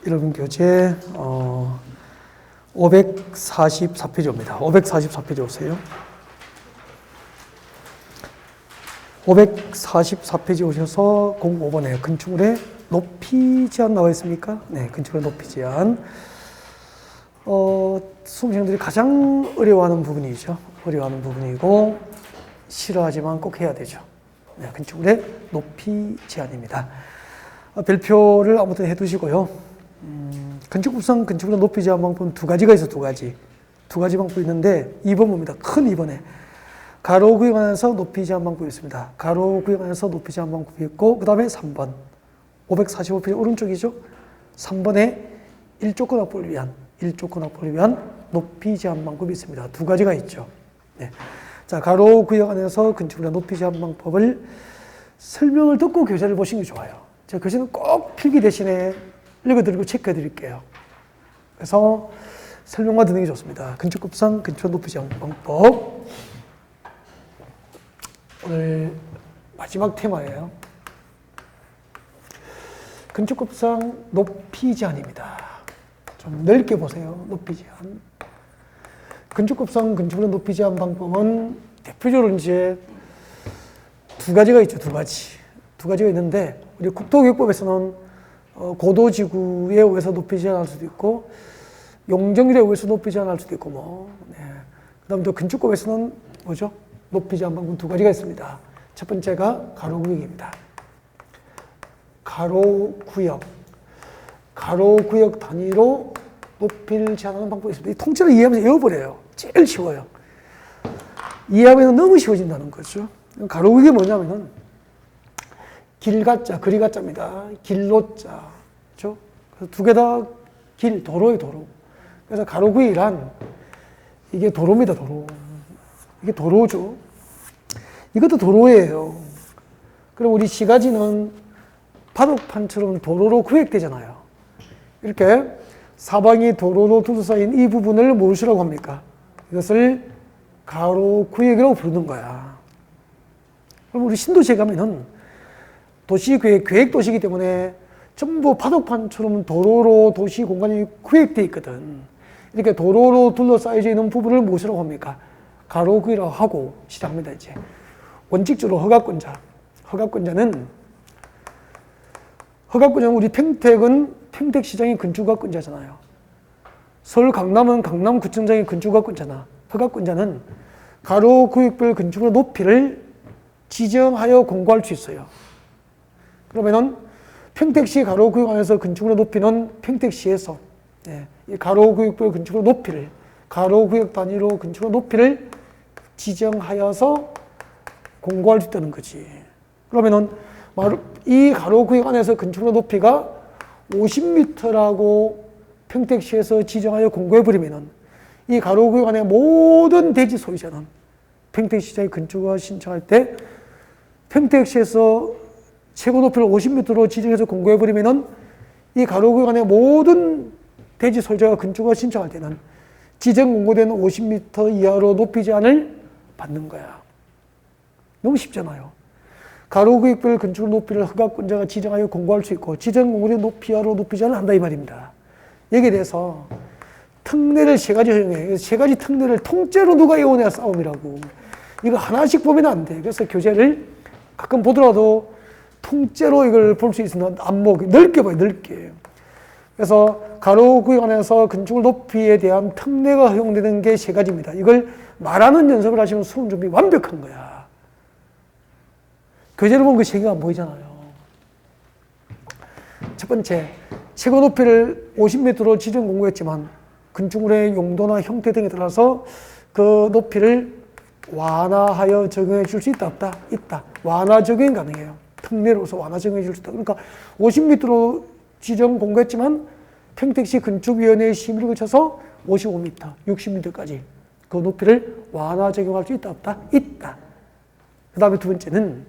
여러분 교재 544페이지입니다. 544페이지 오세요. 544페이지 오셔서 05번에 건축물의 높이 제한 나와 있습니까? 네, 건축물의 높이 제한. 수험생들이 가장 어려워하는 부분이죠. 어려워하는 부분이고 싫어하지만 꼭 해야 되죠. 네, 건축물의 높이 제한입니다. 별표를 아무튼 해두시고요. 건축법상 건축물의 높이 제한 방법은 두 가지가 있어요. 두 가지 방법이 있는데 2번 봅니다. 큰 2번에 가로 구역 안에서 높이 제한 방법이 있습니다. 가로 구역 안에서 높이 제한 방법이 있고, 그 다음에 3번 545페이지 오른쪽이죠. 3번에 1조건 확보를 위한 높이 제한 방법이 있습니다. 두 가지가 있죠. 네. 자, 가로 구역 안에서 건축물의 높이 제한 방법을 설명을 듣고 교재를 보시는 게 좋아요. 제가 교재는 꼭 필기 대신에 읽어드리고 체크해 드릴게요. 그래서 설명만 듣는 게 좋습니다. 건축법상 건축물 높이 제한 방법. 오늘 마지막 테마예요. 건축법상 높이 제한입니다. 좀 넓게 보세요. 높이 제한. 건축법상 건축물의 높이 제한 방법은 대표적으로 이제 두 가지가 있죠. 두 가지가 있는데, 우리 국토교육법에서는 고도지구에 의해서 높이 제한할 수도 있고, 용적률에 의해서 높이 제한할 수도 있고, 네. 그 다음에 또 건축법에서는 뭐죠? 높이 제한 방법 두 가지가 있습니다. 첫 번째가 가로구역입니다. 가로구역 단위로 높이를 제한하는 방법이 있습니다. 이 통째로 이해하면서 외워버려요. 제일 쉬워요. 이해하면 너무 쉬워진다는 거죠. 가로구역이 뭐냐면은 길가자, 거리가자입니다. 길로자. 그렇죠? 두 개 다 길, 도로예요, 도로. 그래서 가로구역이란 이게 도로입니다, 도로. 이게 도로죠. 이것도 도로예요. 그럼 우리 시가지는 바둑판처럼 도로로 구획되잖아요. 이렇게 사방이 도로로 둘러싸인 이 부분을 무엇이라고 합니까? 이것을 가로구역이라고 부르는 거야. 그럼 우리 신도시에 가면은 계획도시이기 때문에 전부 바둑판처럼 도로로 도시 공간이 구획되어 있거든. 이렇게 도로로 둘러싸여져 있는 부분을 무엇이라고 합니까? 가로구역이라고 하고 시작합니다, 이제. 원칙적으로 허가권자는 우리 평택시장이 건축허가권자잖아요. 서울 강남은 강남구청장이 건축허가권자나, 허가권자는 가로구역별 건축물의 높이를 지정하여 공고할 수 있어요. 그러면은 평택시 가로구역 안에서 건축물의 높이는 평택시에서 이 가로구역별 건축물의 높이를, 가로구역 단위로 건축물의 높이를 지정하여서 공고할 수 있다는 거지. 그러면은 이 가로구역 안에서 건축물의 높이가 50m라고 평택시에서 지정하여 공고해버리면은 이 가로구역 안에 모든 대지 소유자는 평택시장에 건축허가 신청할 때 평택시에서 최고 높이를 50m로 지정해서 공고해버리면은 이 가로구역 안에 모든 대지 소유자가 건축허가 신청할 때는 지정 공고된 50m 이하로 높이 제한을 받는 거야. 너무 쉽잖아요. 가로구역별 건축물 높이를 허가권자가 지정하여 공고할 수 있고, 지정 공고된 높이 이하로 높이 제한을 한다 이 말입니다. 여기에 대해서 특례를 세 가지 허용해. 세 가지 특례를 통째로 누가 이혼해야 싸움이라고. 이거 하나씩 보면 안 돼. 그래서 교재를 가끔 보더라도 통째로 이걸 볼 수 있으면 안목 넓게 봐요, 넓게. 그래서 가로구역 안에서 건축물 높이에 대한 특례가 허용되는 게 세 가지입니다. 이걸 말하는 연습을 하시면 수험 준비 완벽한 거야. 교재를 보면 그 세 개가 안 보이잖아요. 첫 번째, 최고 높이를 50m로 지정 공고했지만 건축물의 용도나 형태 등에 따라서 그 높이를 완화하여 적용해 줄 수 있다, 없다? 있다. 완화 적용이 가능해요. 특례로서 완화 적용해 줄 수 있다. 그러니까 50m로 지정 공고했지만 평택시 건축위원회의 심의를 거쳐서 55m, 60m까지 그 높이를 완화 적용할 수 있다, 없다? 있다. 그 다음에 두 번째는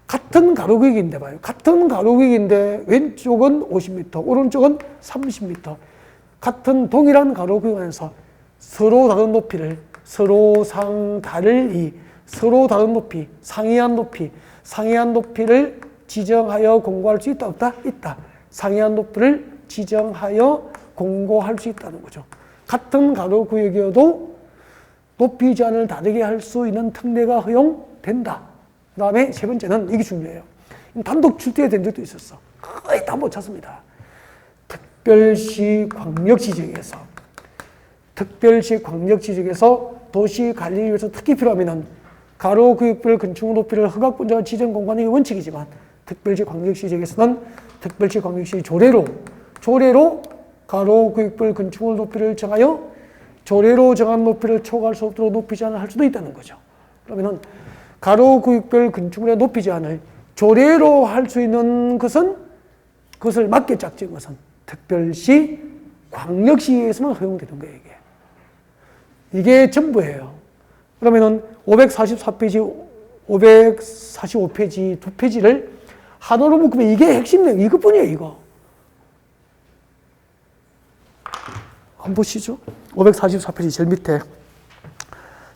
같은 가로구역인데 봐요. 같은 가로구역인데 왼쪽은 50m, 오른쪽은 30m. 같은 동일한 가로구역 안에서 서로 다른 높이를, 서로 상다를 서로 다른 높이, 상이한 높이를 지정하여 공고할 수 있다, 없다? 있다. 상이한 높이를 지정하여 공고할 수 있다는 거죠. 같은 가로구역이어도 높이 제한을 다르게 할 수 있는 특례가 허용된다. 그 다음에 세 번째는 이게 중요해요. 단독 출제된 적도 있었어. 거의 다 못 찾습니다. 특별시 광역시 지역에서 도시 관리를 위해서 특히 필요하면 가로구역별 건축 높이를 허가권자가 지정 공고하는 게 원칙이지만 특별시 광역시 지역에서는 특별시 광역시 조례로 가로구역별 건축물 높이를 정하여 조례로 정한 높이를 초과할 수 없도록 높이 제한을 할 수도 있다는 거죠. 그러면은 가로구역별 건축물의 높이 제한을 조례로 할 수 있는 것은 그것을 맞게 짝진 것은 특별시 광역시에서만 허용되는 거예요. 이게 전부예요. 그러면은 544페이지, 545페이지 두 페이지를 하나로 묶으면 이게 핵심 내용 이것뿐이에요. 이거. 한번 보시죠. 544페이지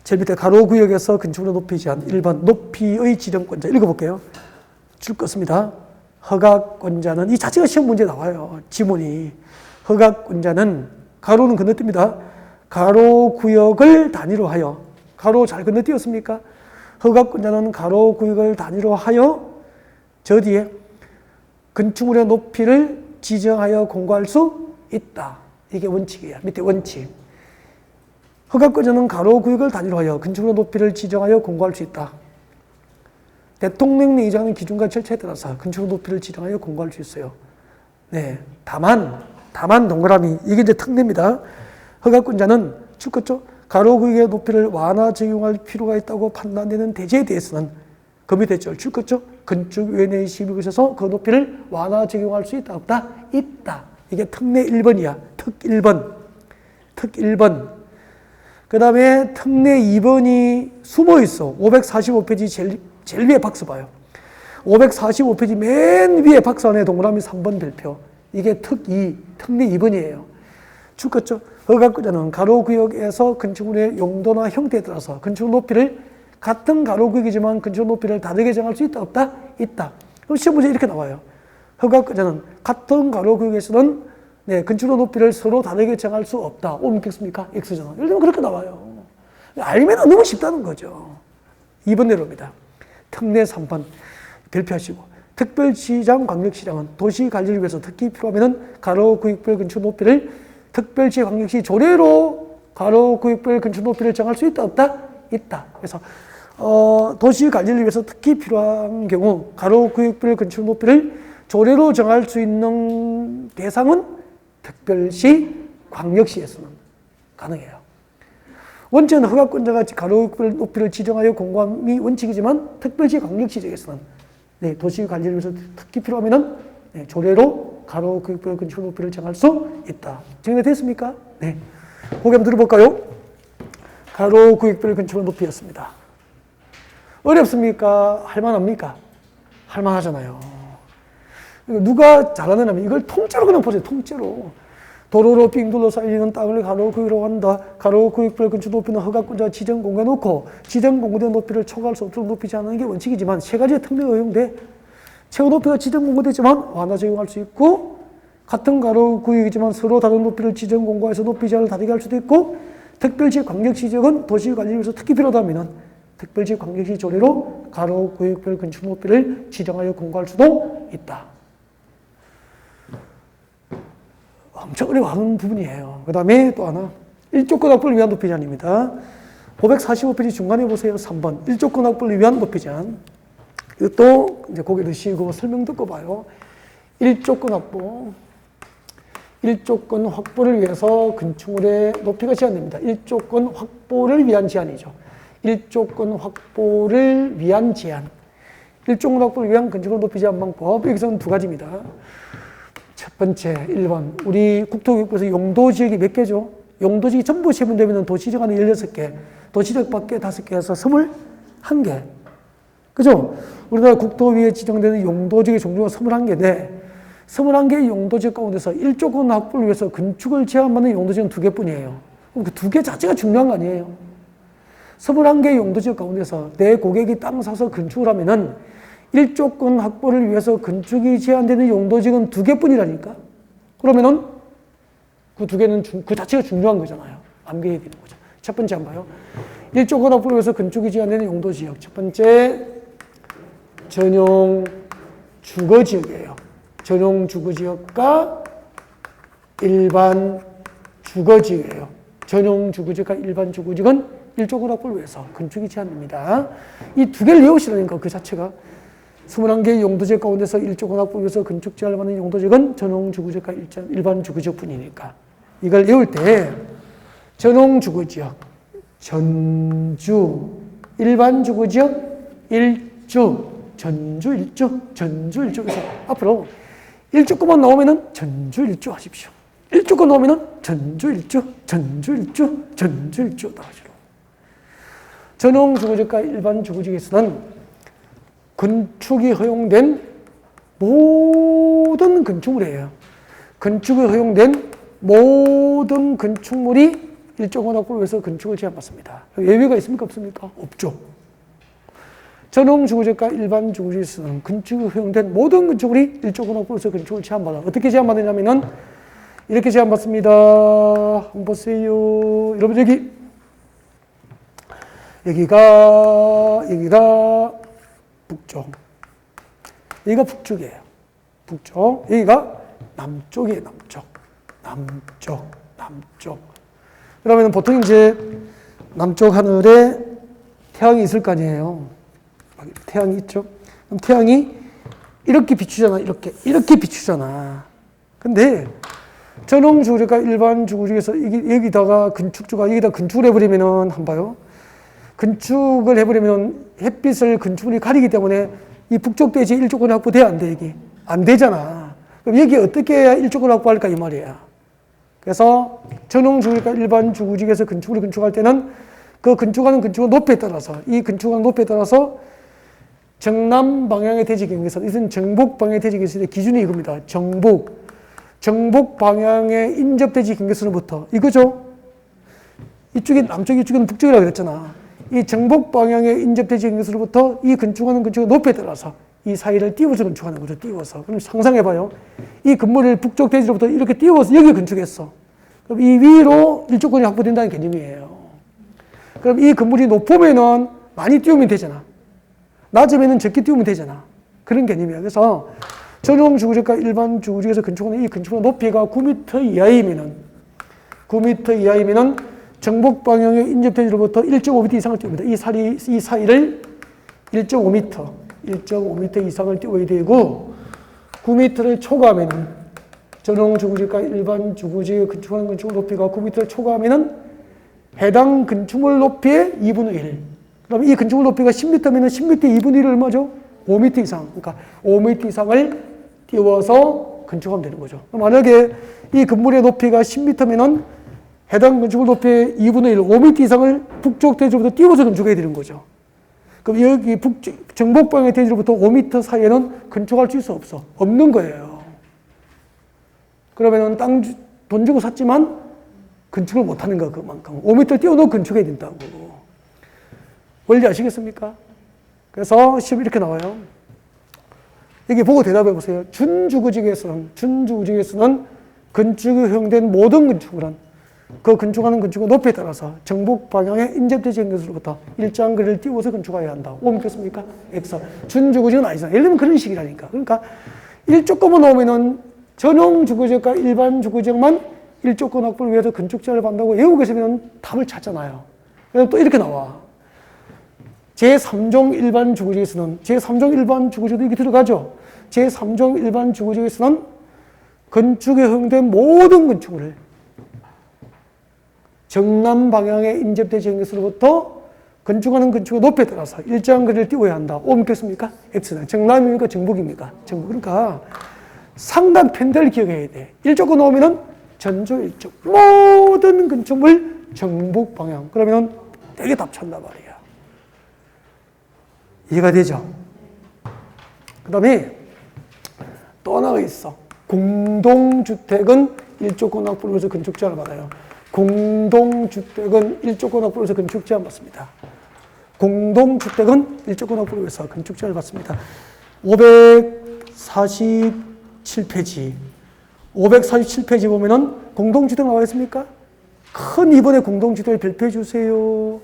제일 밑에 가로구역에서 건축물의 높이 제한 1번 높이의 지정권자 읽어볼게요. 줄 것입니다. 허가권자는 이 자체가 시험 문제에 나와요. 지문이. 허가권자는 가로는 건너뜁니다. 가로구역을 단위로 하여 가로 잘 건너뛰었습니까? 허가권자는 가로구역을 단위로 하여 저 뒤에 건축물의 높이를 지정하여 공고할 수 있다. 이게 원칙이에요. 밑에 원칙. 허가권자는 가로구역을 단위로 하여 건축물의 높이를 지정하여 공고할 수 있다. 대통령령이 정하는 기준과 절차에 따라서 건축물 높이를 지정하여 공고할 수 있어요. 네, 다만 동그라미 이게 이제 특례입니다. 허가권자는 출거죠. 가로구역의 높이를 완화 적용할 필요가 있다고 판단되는 대지에 대해서는 그 밑에 출거죠. 건축위원회의 심의에 있어서 그 높이를 완화 적용할 수 있다 없다? 있다. 이게 특례 1번이야. 특 1번. 그 다음에 특례 2번이 숨어 있어. 545페이지 제일 위에 박스 봐요. 545페이지 맨 위에 박스 안에 동그라미 3번 별표. 이게 특례 2번이에요. 출거죠. 허가권자는 가로구역에서 건축물의 용도나 형태에 따라서 건축물 높이를 같은 가로구역이지만 건축물 높이를 다르게 정할 수 있다 없다? 있다. 그럼 시험 문제 이렇게 나와요. 허가권자는 같은 가로구역에서는 건축물 높이를 서로 다르게 정할 수 없다. O 묻겠습니까? X잖아. 예를 들면 그렇게 나와요. 알면 너무 쉽다는 거죠. 2번 내로입니다. 특례 3번 별표하시고 특별시장, 광역시장은 도시관리를 위해서 특히 필요하면 가로구역별 건축 높이를 특별시, 광역시 조례로 가로구역별 건축 높이를 정할 수 있다 없다? 있다. 그래서 도시관리를 위해서 특히 필요한 경우 가로구역별 건축 높이를 조례로 정할 수 있는 대상은 특별시, 광역시에서는 가능해요. 원칙은 허가권자가 가로구역 높이를 지정하여 공고함이 원칙이지만 특별시, 광역시 지역에서는 도시관리를 위해서 특히 필요하면 조례로 가로구역별 건축 높이를 정할 수 있다. 정리됐습니까? 네. 고개 한번 들어볼까요? 가로구역별 건축 높이였습니다. 어렵습니까? 할만합니까? 할만하잖아요. 누가 잘하느냐면 이걸 통째로 그냥 보세요. 통째로. 도로로 삥 둘러싸여 있는 땅을 가로구역으로 한다. 가로구역별 건축 높이는 허가권자가 지정 공고해 놓고 지정 공고된 높이를 초과할 수 없도록 높이지 않는 게 원칙이지만 세 가지의 특례가 허용돼. 최고 높이가 지정 공고되지만 완화 적용할 수 있고 같은 가로구역이지만 서로 다른 높이를 지정 공고해서 높이 제한을 다르게 할 수도 있고 특별시 광역시 지역은 도시관리를 위해서 특히 필요하다면 특별시 광역시 조례로 가로구역별 건축 높이를 지정하여 공고할 수도 있다. 엄청 어려워하는 부분이에요. 그 다음에 또 하나 일조권 확보를 위한 높이 제한입니다. 545페이지 중간에 보세요. 3번 일조권 확보를 위한 높이 제한. 이것도 이제 고개 드시고 설명 듣고 봐요. 일조권 확보를 위해서 건축물의 높이가 제한됩니다. 일조권 확보를 위한 제한이죠. 일조권 확보를 위한 제한. 일조권 확보를 위한 건축물 높이 제한 방법. 여기서는 두 가지입니다. 첫 번째, 1번. 우리 국토교육부에서 용도지역이 몇 개죠? 용도지역이 전부 세분되면 도시지역 안에 16개, 도시지역 밖에 5개 해서 21개. 그죠? 우리나라 국토위에 지정되는 용도지역의 종류가 21개인데, 21개의 용도지역 가운데서 일조권 확보를 위해서 건축을 제한받는 용도지역은 2개뿐이에요. 그럼 그 2개 자체가 중요한 거 아니에요? 21개의 용도지역 가운데서 내 고객이 땅 사서 건축을 하면은 일조권 확보를 위해서 건축이 제한되는 용도지역은 2개뿐이라니까. 그러면은 그 두 개는 그 자체가 중요한 거잖아요. 암기해야 되는 거죠. 첫 번째 한번 봐요. 일조건학법에서 건축이 제한되는 용도지역. 첫 번째 전용 주거지역이에요. 전용 주거지역과 일반 주거지역이에요. 전용 주거지역과 일반 주거지역은 일조건학법을 위해서 건축이 제한됩니다. 이 두 개를 외우시라니까 그 자체가. 21개의 용도지역 가운데서 일조건학법에서 건축 제한을 받는 용도지역은 전용 주거지역과 일반 주거지역뿐이니까. 이걸 외울 때 전용 주거지역, 전주, 일반 주거지역, 일주, 전주 일주, 전주 일주. 그래서 앞으로 일주권만 나오면은 전주 일주 하십시오. 일주권 나오면은 전주 일주, 전주 일주, 전주 일주 나오시고. 전용 주거지역과 일반 주거지역에서는 건축이 허용된 모든 건축물이에요. 건축이 허용된 모든 건축물이 일조건학법을 위해서 건축을 제한받습니다. 예외가 있습니까? 없습니까? 없죠. 전용 주거지역과 일반 주거지역에서는 건축이 허용된 모든 건축물이 일조건학법을 위해서 건축을 제한받아. 어떻게 제한받느냐면은 이렇게 제한받습니다. 한번 보세요. 여러분 여기가 북쪽. 여기가 북쪽이에요. 북쪽. 여기가 남쪽이에요. 남쪽. 그러면 보통 이제 남쪽 하늘에 태양이 있을 거 아니에요. 태양이 있죠. 그럼 태양이 이렇게 비추잖아. 이렇게 비추잖아. 근데 전용 주거지역과 일반 주거지역에서 여기다가 건축을 해버리면은 한번 봐요. 건축을 해버리면 햇빛을 건축물이 가리기 때문에 이 북쪽 대지 일조권 확보돼야 안 돼, 이게. 안 되잖아. 그럼 여기 어떻게 해야 일조권 확보할까, 이 말이야. 그래서 전용 주거지역과 일반 주거지역에서 건축을 건축할 때는 그 건축하는 건축의 높이에 따라서, 이 건축하는 높이에 따라서 정남 방향의 대지 경계선, 이것은 정북 방향의 대지 경계선의 기준이 이겁니다. 정북 방향의 인접 대지 경계선으로부터, 이거죠? 이쪽이 남쪽, 이쪽은 북쪽이라고 그랬잖아. 이 정북 방향의 인접 대지 경계선으로부터 이 건축하는 건축의 높이에 따라서 이 사이를 띄워서 건축하는 거죠. 띄워서. 그럼 상상해봐요. 이 건물을 북쪽 대지로부터 이렇게 띄워서 여기 건축했어. 그럼 이 위로 일조권이 확보된다는 개념이에요. 그럼 이 건물이 높으면은 많이 띄우면 되잖아. 낮으면은 적게 띄우면 되잖아. 그런 개념이야. 그래서 전용 주거지역과 일반 주거지역에서 건축하는 이 건축의 높이가 9m 이하이면은 정북 방향의 인접 대지로부터 1.5m 이상을 띄웁니다. 이 사이를 1.5m 이상을 띄워야 되고 9m를 초과하면은 전용 주거지역과 일반 주거지역에 건축하는 건축물 높이가 9m를 초과하면은 해당 건축물 높이의 2분의 1. 그럼 이 건축물 높이가 10m면은 10m 2분의 1은 얼마죠? 5m 이상. 그러니까 5m 이상을 띄워서 건축하면 되는 거죠. 만약에 이 건물의 높이가 10m면은 해당 건축물 높이의 2분의 1, 5m 이상을 북쪽 대지로부터 띄워서 건축해야 되는 거죠. 그럼 여기 정북 방향의 대지로부터 5m 사이에는 건축할 수 없어. 없는 거예요. 그러면은 돈 주고 샀지만 건축을 못 하는 거 그만큼. 5m를 띄워놓고 건축해야 된다고. 원리 아시겠습니까? 그래서 시험 이렇게 나와요. 여기 보고 대답해 보세요. 준주거지역에서는 건축이 허용된 모든 건축물은 그 건축하는 건축의 높이에 따라서 정북 방향의 인접대지 경계선으로부터 일정 거리를 띄워서 건축해야 한다. 오 믿겠습니까? X. 준주거지역은 아니잖아. 예를 들면 그런 식이라니까. 그러니까 일조건만 나오면은 전용 주거지역과 일반 주거지역만 일조건 확보를 위해서 건축 제한을 받는다고 외우고 계시면 답을 찾잖아요. 그래서 또 이렇게 나와. 제3종 일반 주거지역에서는 제3종 일반 주거지역도 이렇게 들어가죠. 제3종 일반 주거지역에서는 건축에 허용된 모든 건축물을 정남 방향의 인접대지 경계선으로부터 건축하는 건축의 높이에 따라서 일정한 거리를 띄워야 한다. 오 믿겠습니까? X는 정남입니까? 정북입니까? 정북. 그러니까 상당 편대를 기억해야 돼. 일조권 나오면은 전조 일조 모든 건축물 정북 방향. 그러면은 되게 답 찬단 말이야. 이해가 되죠? 그 다음에 또 하나가 있어. 공동주택은 일조권 확보를 위해서 건축 제한을 받아요. 공동주택은 일조권 확보를 위해서 건축 제한 받습니다. 공동주택은 일조권 확보를 위해서 건축 제한을 받습니다. 547페이지. 547페이지 보면은 공동주택 나와 있습니까? 큰 2번의 공동주택을 별표해 주세요.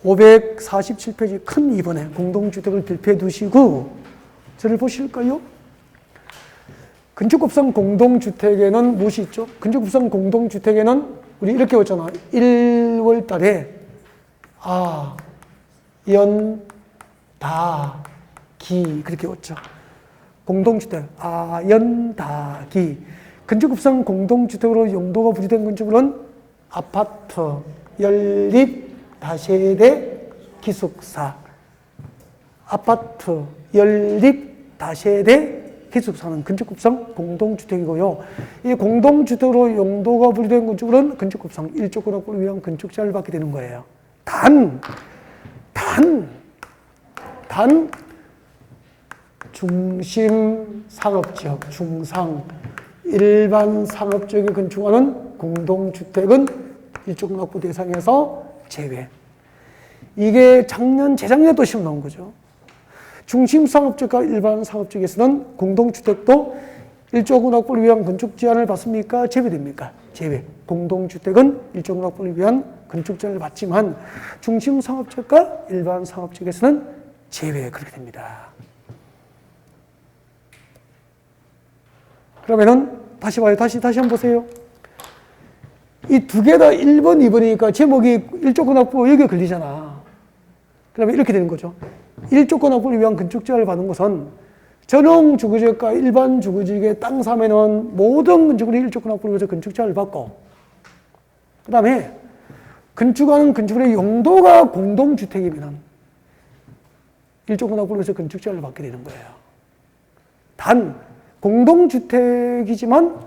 547페이지 큰 2번에 공동주택을 별표해 두시고 저를 보실까요? 건축법상 공동주택에는 무엇이 있죠? 건축법상 공동주택에는 우리 이렇게 왔잖아. 1월 달에 연, 다, 기 그렇게 왔죠. 공동주택, 연, 다, 기. 건축법상 공동주택으로 용도가 부여된 건축물은 아파트, 연립, 다세대, 기숙사. 아파트, 연립, 다세대, 기숙사는 건축법상 공동주택이고요. 이 공동주택으로 용도가 분리된 건축물은 건축법상 일조권 확보를 위한 건축자를 받게 되는 거예요. 단, 중심 상업지역, 중상, 일반 상업지역에 건축하는 공동주택은 일조권 확보 대상에서 제외. 이게 재작년에 또 시험 나온 거죠. 중심 상업지역과 일반 상업지역에서는 공동주택도 일조권 확보를 위한 건축 제한을 받습니까? 제외됩니까? 제외. 공동주택은 일조권 확보를 위한 건축 제한을 받지만 중심 상업지역과 일반 상업지역에서는 제외. 그렇게 됩니다. 그러면은 다시 봐요. 다시 한번 보세요. 이 두 개 다 1번, 2번이니까 제목이 일조권 확보 여기에 걸리잖아. 그러면 이렇게 되는 거죠. 일조권 확보를 위한 건축 제한을 받는 것은 전용 주거지역과 일반 주거지역에 땅 사면은 모든 건축물이 일조권 확보를 위해서 건축 제한을 받고, 그 다음에 건축하는 건축물의 용도가 공동주택이면 일조권 확보를 위해서 건축 제한을 받게 되는 거예요. 단 공동주택이지만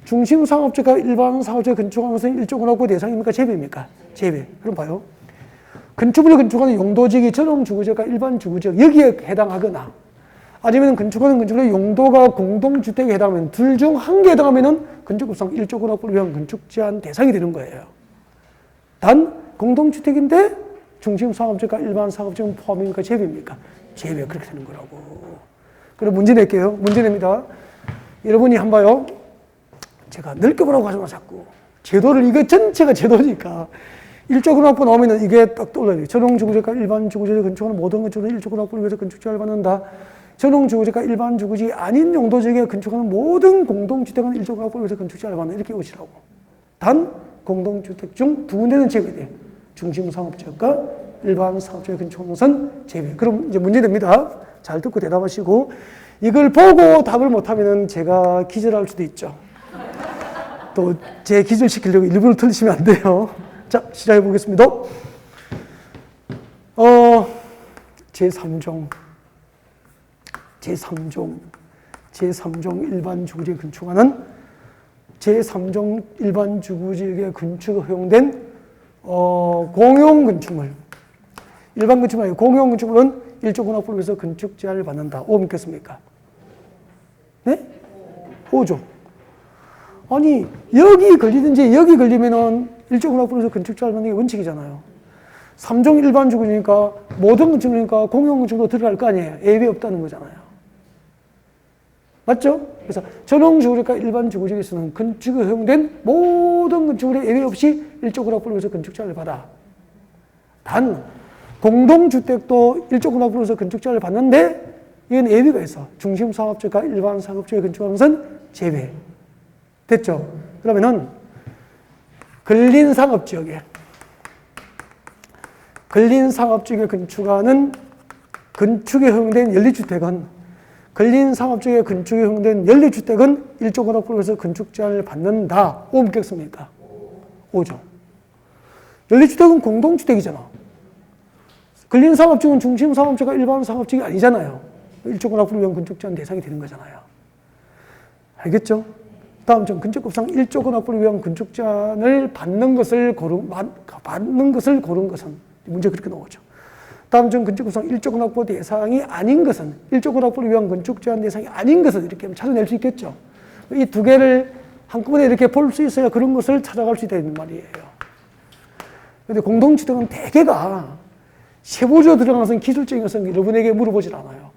중심 상업지역과 일반 상업지역에 건축하는 것은 일조권 확보 대상입니까? 제외입니까? 제외. 그럼 봐요. 건축물을 건축하는 용도지역이 전용 주거지역과 일반 주거지역 여기에 해당하거나 아니면 건축하는 건축물의 용도가 공동주택에 해당하면 둘 중 한 개에 해당하면 건축법상 일조권 확보를 위한 건축 제한 대상이 되는 거예요. 단 공동주택인데 중심 상업지역과 일반 상업지역은 포함입니까? 제외입니까? 제외. 그렇게 되는 거라고. 그럼 문제 낼게요. 문제 냅니다. 여러분이 한번 봐요. 제가 넓게 보라고 하잖아 자꾸. 제도를 이거 전체가 제도니까 일조권 확보 나오면 이게 딱 떠올라야 돼요. 전용 주거지역과 일반 주거지역에 건축하는 모든 건축물은 일조권 확보를 위해서 건축 제한을 받는다. 전용 주거지역과 일반 주거지역이 아닌 용도지역에 건축하는 모든 공동주택은 일조권 확보를 위해서 건축 제한을 받는다. 이렇게 오시라고. 단 공동주택 중 두 군데는 제외돼요. 중심 상업지역과 일반 상업지역에 건축하는 것은 제외. 그럼 이제 문제 됩니다. 잘 듣고 대답하시고 이걸 보고 답을 못하면 제가 기절할 수도 있죠. 또 제 기절시키려고 일부러 틀리시면 안 돼요. 자, 시작해 보겠습니다. 제3종 일반 주거지역에 건축하는 제3종 일반 주거지역에 건축 허용된 공용 건축물. 일반 건축물 아니고 공용 건축물은 일조권 확보를 위해서 건축 제한을 받는다. 5 믿겠습니까? 네? 5죠. 아니 여기 걸리든지 여기 걸리면은 일조권 확보를 위해서 건축 제한을 받는 게 원칙이잖아요. 3종 일반 주거지니까 모든 건축물이니까 공용 건축물로 들어갈 거 아니에요. 예외 없다는 거잖아요. 맞죠? 그래서 전용 주거지역과 일반 주거지역에서는 건축에 허용된 모든 건축물에 예외 없이 일조권 확보를 위해서 건축 제한을 받아. 단 공동주택도 일조권 확보를 위해서 건축 제한을 받는데 이건 예외가 있어. 중심 상업지역과 일반 상업지역에 건축하는 것은 제외. 됐죠? 그러면은 근린 상업지역에 건축하는 건축에 허용된 연립주택은 근린 상업지역에 건축에 허용된 연립주택은 일조권 확보를 위해서 건축 제한을 받는다. 5 믿겠습니까? 5죠. 연립주택은 공동주택이잖아. 근린 상업지역은 중심 상업지역과 일반 상업지역이 아니잖아요. 일조권 확보를 위한 건축 제한 대상이 되는 거잖아요. 알겠죠? 다음 점, 건축법상 일조권 확보를 위한 건축 제한을 받는 것을 고른 것은 문제 그렇게 나오죠. 다음 점, 건축법상 일조권 확보 대상이 아닌 것은 일조권 확보를 위한 건축 제한 대상이 아닌 것은 이렇게 찾아낼 수 있겠죠. 이 두 개를 한꺼번에 이렇게 볼 수 있어야 그런 것을 찾아갈 수 있다는 말이에요. 그런데 공동주택은 대개가 세부적으로 들어가서 기술적인 것은 여러분에게 물어보질 않아요.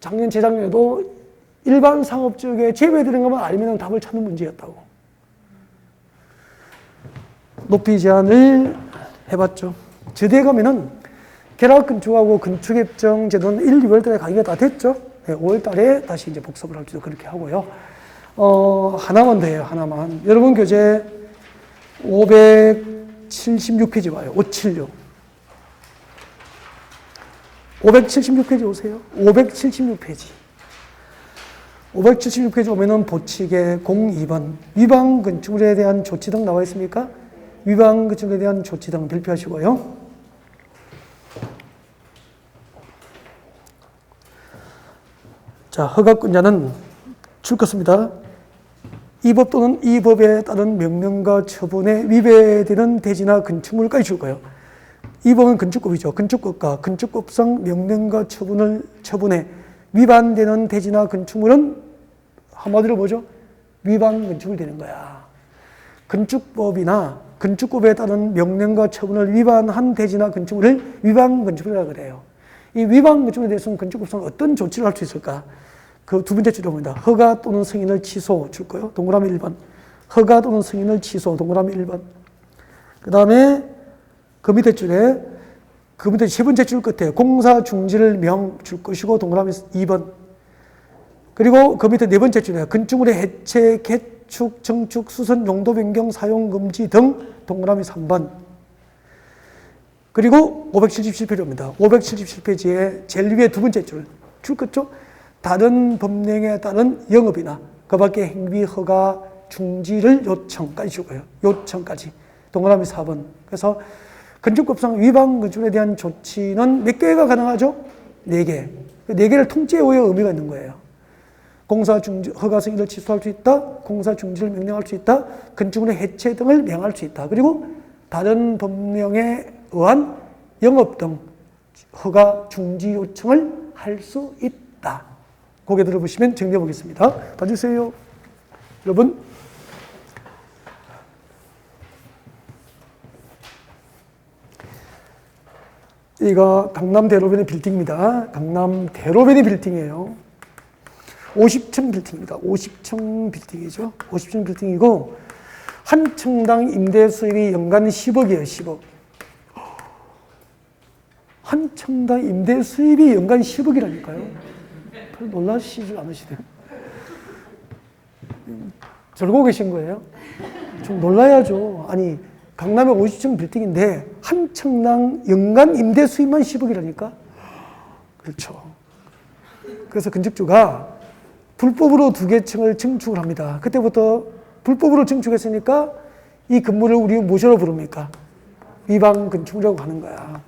작년, 재작년에도 일반 상업지역에 제외되는 것만 알면 답을 찾는 문제였다고. 높이 제한을 해봤죠. 저대에 가면은 계략 건축하고 건축협정 제도는 1, 2월 달에 가기가 다 됐죠. 네, 5월 달에 다시 이제 복습을 할지도 그렇게 하고요. 하나만 더 해요, 하나만. 여러분 교재 576페이지 봐요. 576. 576페이지 오세요. 576페이지. 576페이지 오면은 보치개 02번. 위반 건축물에 대한 조치 등 나와 있습니까? 위반 건축물에 대한 조치 등 발표하시고요. 자, 허가권자는 줄 것입니다. 이 법 또는 이 법에 따른 명령과 처분에 위배되는 대지나 건축물까지 줄 거예요. 이 법은 건축법이죠. 건축법과 건축법상 명령과 처분에 위반되는 대지나 건축물은 한마디로 뭐죠? 위반 건축물이 되는 거야. 건축법이나 건축법에 따른 명령과 처분을 위반한 대지나 건축물을 위반 건축물이라고 그래요. 이 위반 건축물에 대해서는 건축법상 어떤 조치를 할 수 있을까? 그 두 번째 줄입니다. 허가 또는 승인을 취소 줄 거예요. 동그라미 1번. 허가 또는 승인을 취소, 동그라미 1번. 그 다음에 그 밑에 줄에, 그 밑에 세 번째 줄 끝에 공사 중지를 명 줄 것이고, 동그라미 2번. 그리고 그 밑에 네 번째 줄에 건축물의 해체, 개축, 정축, 수선, 용도 변경, 사용 금지 등, 동그라미 3번. 그리고 577페이지입니다. 577페이지에 제일 위에 두 번째 줄 끝죠? 다른 법령에 따른 영업이나 그 밖의 행위 허가 중지를 요청까지 줄 거예요. 요청까지. 동그라미 4번. 그래서 건축법상 위반 건축물에 대한 조치는 몇 개가 가능하죠? 4개. 4개를 통째에 오해 의미가 있는 거예요. 공사 중지, 허가 승인을 취소할 수 있다. 공사 중지를 명령할 수 있다. 건축물의 해체 등을 명할 수 있다. 그리고 다른 법령에 의한 영업 등 허가 중지 요청을 할 수 있다. 고개 들어보시면 정리해 보겠습니다. 봐주세요. 여러분. 이거 강남 대로변의 빌딩입니다. 강남 대로변의 빌딩이에요. 50층 빌딩입니다. 50층 빌딩이죠. 50층 빌딩이고 한 층당 임대 수입이 연간 10억이에요. 10억. 한 층당 임대 수입이 연간 10억이라니까요. 별 놀라시지 않으시네요. 저러고 계신 거예요? 좀 놀라야죠. 아니, 강남의 50층 빌딩인데 한 층당 연간 임대 수입만 10억이라니까? 그렇죠. 그래서 건축주가 불법으로 2개 층을 증축을 합니다. 그때부터 불법으로 증축했으니까 이 건물을 우리 무엇으로 부릅니까? 위반 건축물이라고 하는 거야.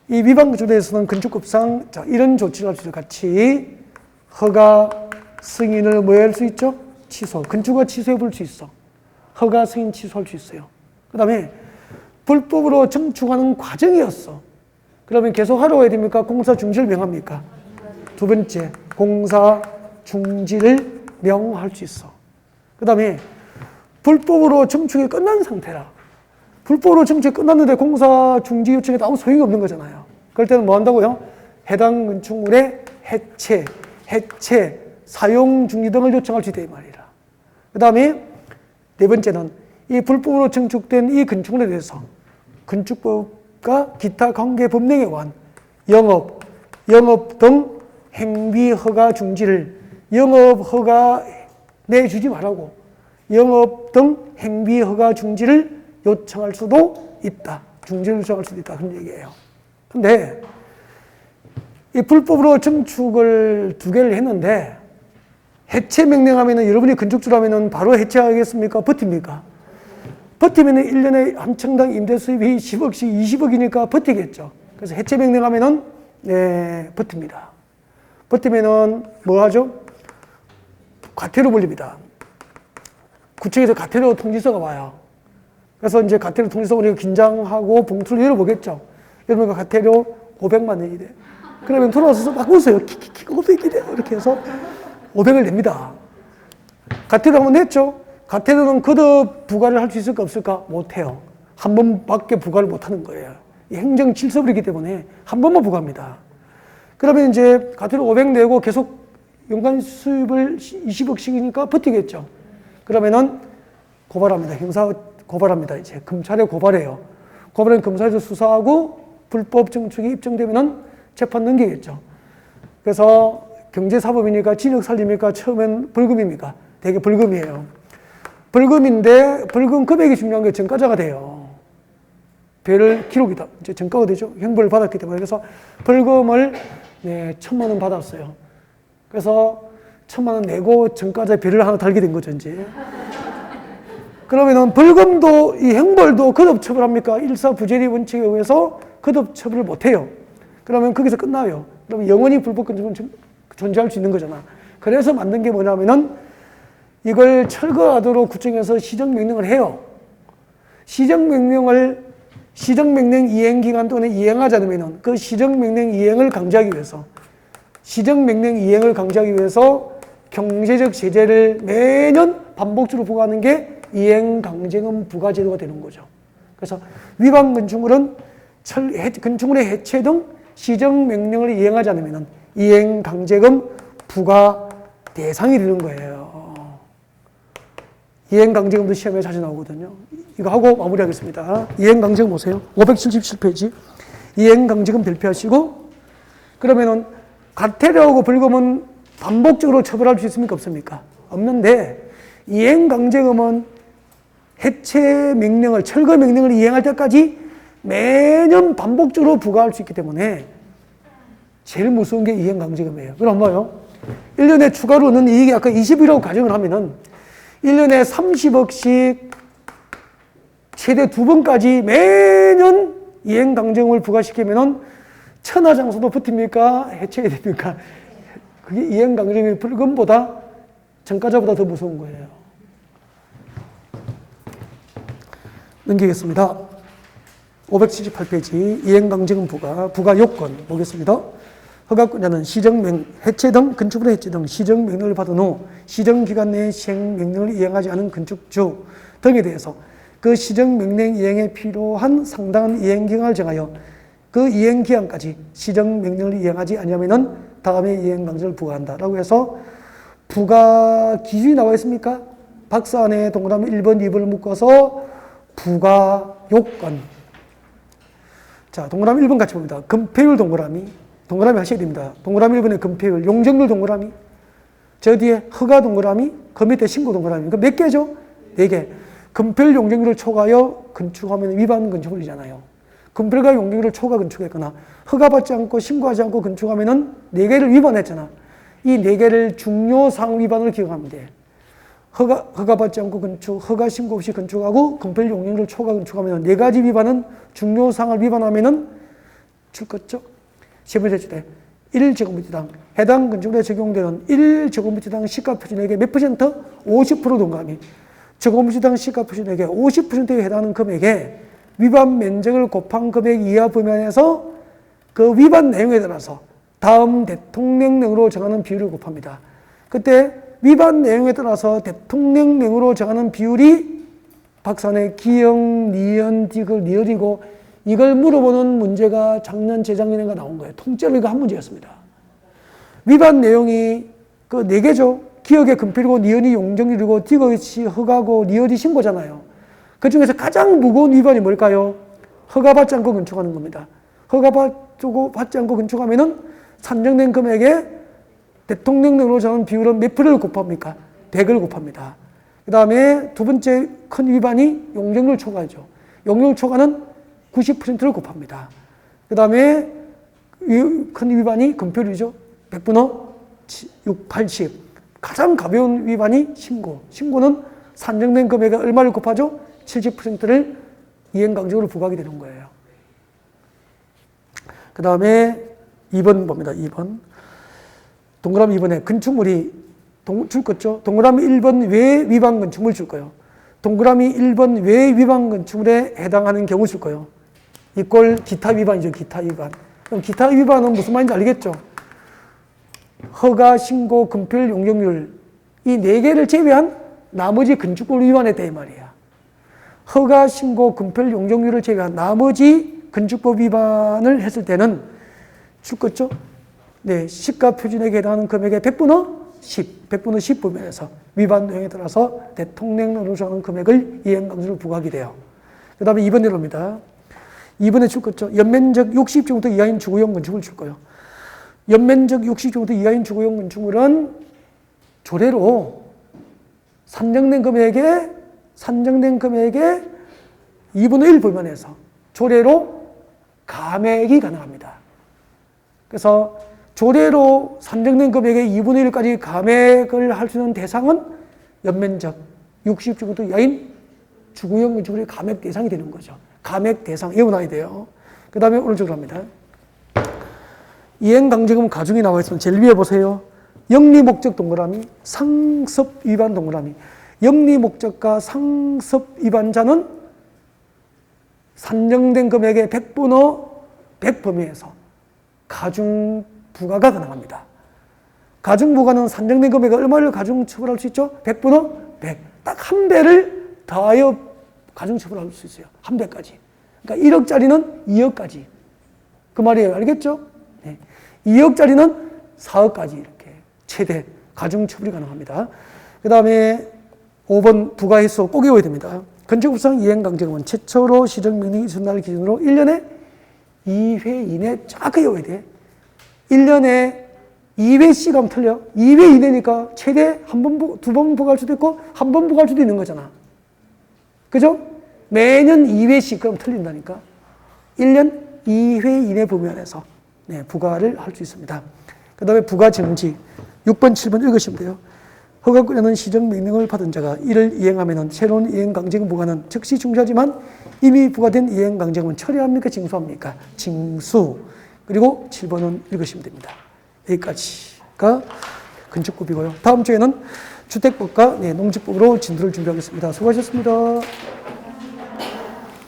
이 위반 건축에 대해서는 건축법상 자, 이런 조치를 할 수 있죠. 같이 허가 승인을 뭐 할 수 있죠? 취소. 건축가 취소해 볼 수 있어. 허가 승인 취소할 수 있어요. 그 다음에 불법으로 증축하는 과정이었어. 그러면 계속 하라고 해야 됩니까? 공사 중지를 명합니까? 두 번째, 공사 중지를 명할 수 있어. 그 다음에 불법으로 증축이 끝난 상태라. 불법으로 증축이 끝났는데 공사 중지 요청에 아무 소용이 없는 거잖아요. 그럴 때는 뭐 한다고요? 해당 건축물의 해체, 사용 중지 등을 요청할 수 있다 이 말이라. 그 다음에 네 번째는 이 불법으로 증축된 이 건축물에 대해서 건축법과 기타 관계 법령에 관한 영업 등 행위 허가 중지를 영업 허가 내주지 말라고 영업 등 행위 허가 중지를 요청할 수도 있다. 중지를 요청할 수도 있다. 그런 얘기예요. 근데 이 불법으로 증축을 2개를 했는데 해체 명령하면은 여러분이 건축주라면은 바로 해체하겠습니까? 버팁니까? 버티면은 1년에 한 층당 임대 수입이 10억씩 20억이니까 버티겠죠. 그래서 해체 명령하면은 네, 버팁니다. 버티면은 뭐 하죠? 과태료 물립니다. 구청에서 과태료 통지서가 와요. 그래서 이제 과태료 통지서 우리가 긴장하고 봉투를 열어보겠죠. 열어보니까 과태료 500만 원이래. 그러면 돌아와서 막 웃어요. 키키키 500이래. 이렇게 해서 500을 냅니다. 과태료 한번 냈죠. 과태료는 거듭 부과를 할 수 있을까 없을까? 못해요. 한 번밖에 부과를 못하는 거예요. 이 행정 질서이기 때문에 한 번만 부과합니다. 그러면 이제 과태료 500 내고 계속 연간 수입을 20억씩이니까 버티겠죠. 그러면은 고발합니다. 형사 고발합니다. 이제 검찰에 고발해요. 고발은 검사에서 수사하고 불법 증축이 입증되면은 재판 넘기겠죠. 그래서 경제사법이니까 징역 살립니까? 처음엔 벌금입니까? 되게 벌금이에요. 벌금인데 벌금 금액이 중요한 게 전과자가 돼요. 배를 기록이다. 이제 전과가 되죠. 형벌을 받았기 때문에. 그래서 벌금을 1,000만 원 받았어요. 그래서 1,000만 원 내고 전과자 배를 하나 달게 된 거죠, 이제. 그러면은 벌금도 이 형벌도 거듭 처벌합니까? 일사부재리 원칙에 의해서 거듭 처벌을 못 해요. 그러면 거기서 끝나요. 그러면 영원히 불법 건축은 존재할 수 있는 거잖아. 그래서 만든 게 뭐냐면은 이걸 철거하도록 구청에서 시정명령을 해요. 시정명령 이행 기간 동안에 이행하지 않으면은 그 시정명령 이행을 강제하기 위해서 경제적 제재를 매년 반복적으로 부과하는 게 이행강제금 부과제도가 되는 거죠. 그래서 위반 건축물은 건축물의 해체 등 시정명령을 이행하지 않으면 이행강제금 부과 대상이 되는 거예요. 이행강제금도 시험에 자주 나오거든요. 이거 하고 마무리하겠습니다. 이행강제금 보세요. 577페이지. 이행강제금 별표하시고, 그러면은 과태료하고 벌금은 반복적으로 처벌할 수 있습니까? 없습니까? 없는데, 이행강제금은 해체 명령을, 철거 명령을 이행할 때까지 매년 반복적으로 부과할 수 있기 때문에 제일 무서운 게 이행강제금이에요. 그럼 뭐요? 1년에 추가로 넣는 이익이 아까 20이라고 가정을 하면은 1년에 30억씩 최대 2번까지 매년 이행강제금을 부과시키면은 천하장소도 버팁니까? 해체해야 됩니까? 그게 이행강제금이 벌금보다 전과자보다 더 무서운 거예요. 넘기겠습니다. 578페이지 이행강제금 부과 요건 보겠습니다. 허가권자는 해체 등 건축물의 해체 등 시정명령을 받은 후 시정기간 내에 시행명령을 이행하지 않은 건축주 등에 대해서 그 시정명령 이행에 필요한 상당한 이행기간을 정하여 그 이행기한까지 시정명령을 이행하지 않으면 다음에 이행강제를 부과한다라고 해서 부과 기준이 나와 있습니까? 박스 안에 동그라미 1번, 2번을 묶어서 부과 요건. 자, 동그라미 1번 같이 봅니다. 금폐율 동그라미 하셔야 됩니다. 동그라미 1번에 금폐율, 용적률 동그라미, 저 뒤에 허가 동그라미, 그 밑에 신고 동그라미. 그 몇 개죠? 4개. 금폐율 용적률을 초과하여 건축하면 위반 건축물이잖아요. 금폐율과 용적률을 초과 건축했거나 허가받지 않고 신고하지 않고 건축하면은 4개를 위반했잖아. 이 4개를 중요사항 위반으로 기억하면 돼. 허가받지 않고 건축, 허가 신고 없이 건축하고 금폐율 용적률을 초과 건축하면 4가지 위반은 중요사항을 위반하면은 출거죠. 세 번째 주제 1제곱미터당 해당 건축물에 적용되는 1제곱미터당 시가표준액의 몇 퍼센트? 50% 동감이. 제곱미터당 시가표준액의 50%에 해당하는 금액에 위반 면적을 곱한 금액 이하 범위 안에서 그 위반 내용에 따라서 다음 대통령령으로 정하는 비율을 곱합니다. 그때 위반 내용에 따라서 대통령령으로 정하는 비율이 박사의 기영, 니은, 디귿, 리을이고 이걸 물어보는 문제가 작년, 재작년인가 나온 거예요. 통째로 이거 한 문제였습니다. 위반 내용이 그 4개죠. 기억의 금필이고, 니은이 용적률이고, 디귿이 허가고, 리을이 신고잖아요. 그 중에서 가장 무거운 위반이 뭘까요? 허가받지 않고 건축하는 겁니다. 허가받지 않고 건축하면은 산정된 금액에 대통령령으로 정한 비율은 몇 프로를 곱합니까? 100을 곱합니다. 그 다음에 두 번째 큰 위반이 용적률 초과죠. 용적률 초과는 90%를 곱합니다. 그 다음에 큰 위반이 금표율이죠. 100분의 6, 80. 가장 가벼운 위반이 신고. 신고는 산정된 금액에 얼마를 곱하죠? 70%를 이행강제로 부과하게 되는 거예요. 그 다음에 2번 봅니다. 2번. 동그라미 2번에 건축물이 줄 거죠. 동그라미 1번 외 위반 건축물 줄 거예요. 동그라미 1번 외 위반 건축물에 해당하는 경우 줄 거예요. 이꼴 기타 위반이죠. 기타 위반. 그럼 기타 위반은 무슨 말인지 알겠죠? 허가, 신고, 금표율, 용적률 이 4개를 제외한 나머지 건축물 위반했다 이 말이야. 허가, 신고, 금표율, 용적률을 제외한 나머지 건축법 위반을 했을 때는 줄 거죠? 네, 시가 표준액에 해당하는 금액의 100분의 100분의 10 범위에서 위반 내용에 따라서 대통령령으로 정하는 금액을 이행강제로 부과하게 돼요. 그 다음에 2번 내로입니다. 2번에 줄 거죠. 연면적 60제곱미터 이하인 주거용 건축을 줄 거예요. 연면적 60제곱미터 이하인 주거용 건축물은 조례로 산정된 금액의 2분의 1 범위에서 조례로 감액이 가능합니다. 그래서 조례로 산정된 금액의 2분의 1까지 감액을 할 수 있는 대상은 연면적 60제곱미터 이하인 주거용 건축물의 감액 대상이 되는 거죠. 감액 대상, 외워놔야 돼요. 그 다음에 오른쪽으로 합니다. 이행강제금 가중이 나와 있으면 제일 위에 보세요. 영리목적 동그라미, 상습 위반 동그라미. 영리목적과 상습 위반자는 산정된 금액의 100분의 100 범위에서 가중 부과가 가능합니다. 가중 부과는 산정된 금액의 얼마를 가중 처벌할 수 있죠? 100분의 100. 딱 한 배를 더하여 가중 처벌할 수 있어요. 한 배까지. 그러니까 1억짜리는 2억까지. 그 말이에요. 알겠죠? 네. 2억짜리는 4억까지 이렇게 최대 가중 처벌이 가능합니다. 그 다음에 5번 부가해서 꼭 외워야 됩니다. 건축법상 이행강제금은 최초로 시정명령이 있은 날 기준으로 1년에 2회 이내 정확하게 외워야 돼. 1년에 2회씩 하면 틀려. 2회 이내니까 최대 두 번 부과할 수도 있고 한 번 부과할 수도 있는 거잖아. 그죠? 매년 2회씩 그럼 틀린다니까. 1년 2회 이내 범위 안에서 부과를 할 수 있습니다. 그 다음에 부과정지 6번, 7번 읽으시면 돼요. 허가권자는 시정명령을 받은 자가 이를 이행하면 새로운 이행강제금 부과는 즉시 중지하지만 이미 부과된 이행강제금은 처리합니까? 징수합니까? 징수. 그리고 7번은 읽으시면 됩니다. 여기까지가 건축법이고요. 다음 주에는 주택법과 농지법으로 진도를 준비하겠습니다. 수고하셨습니다.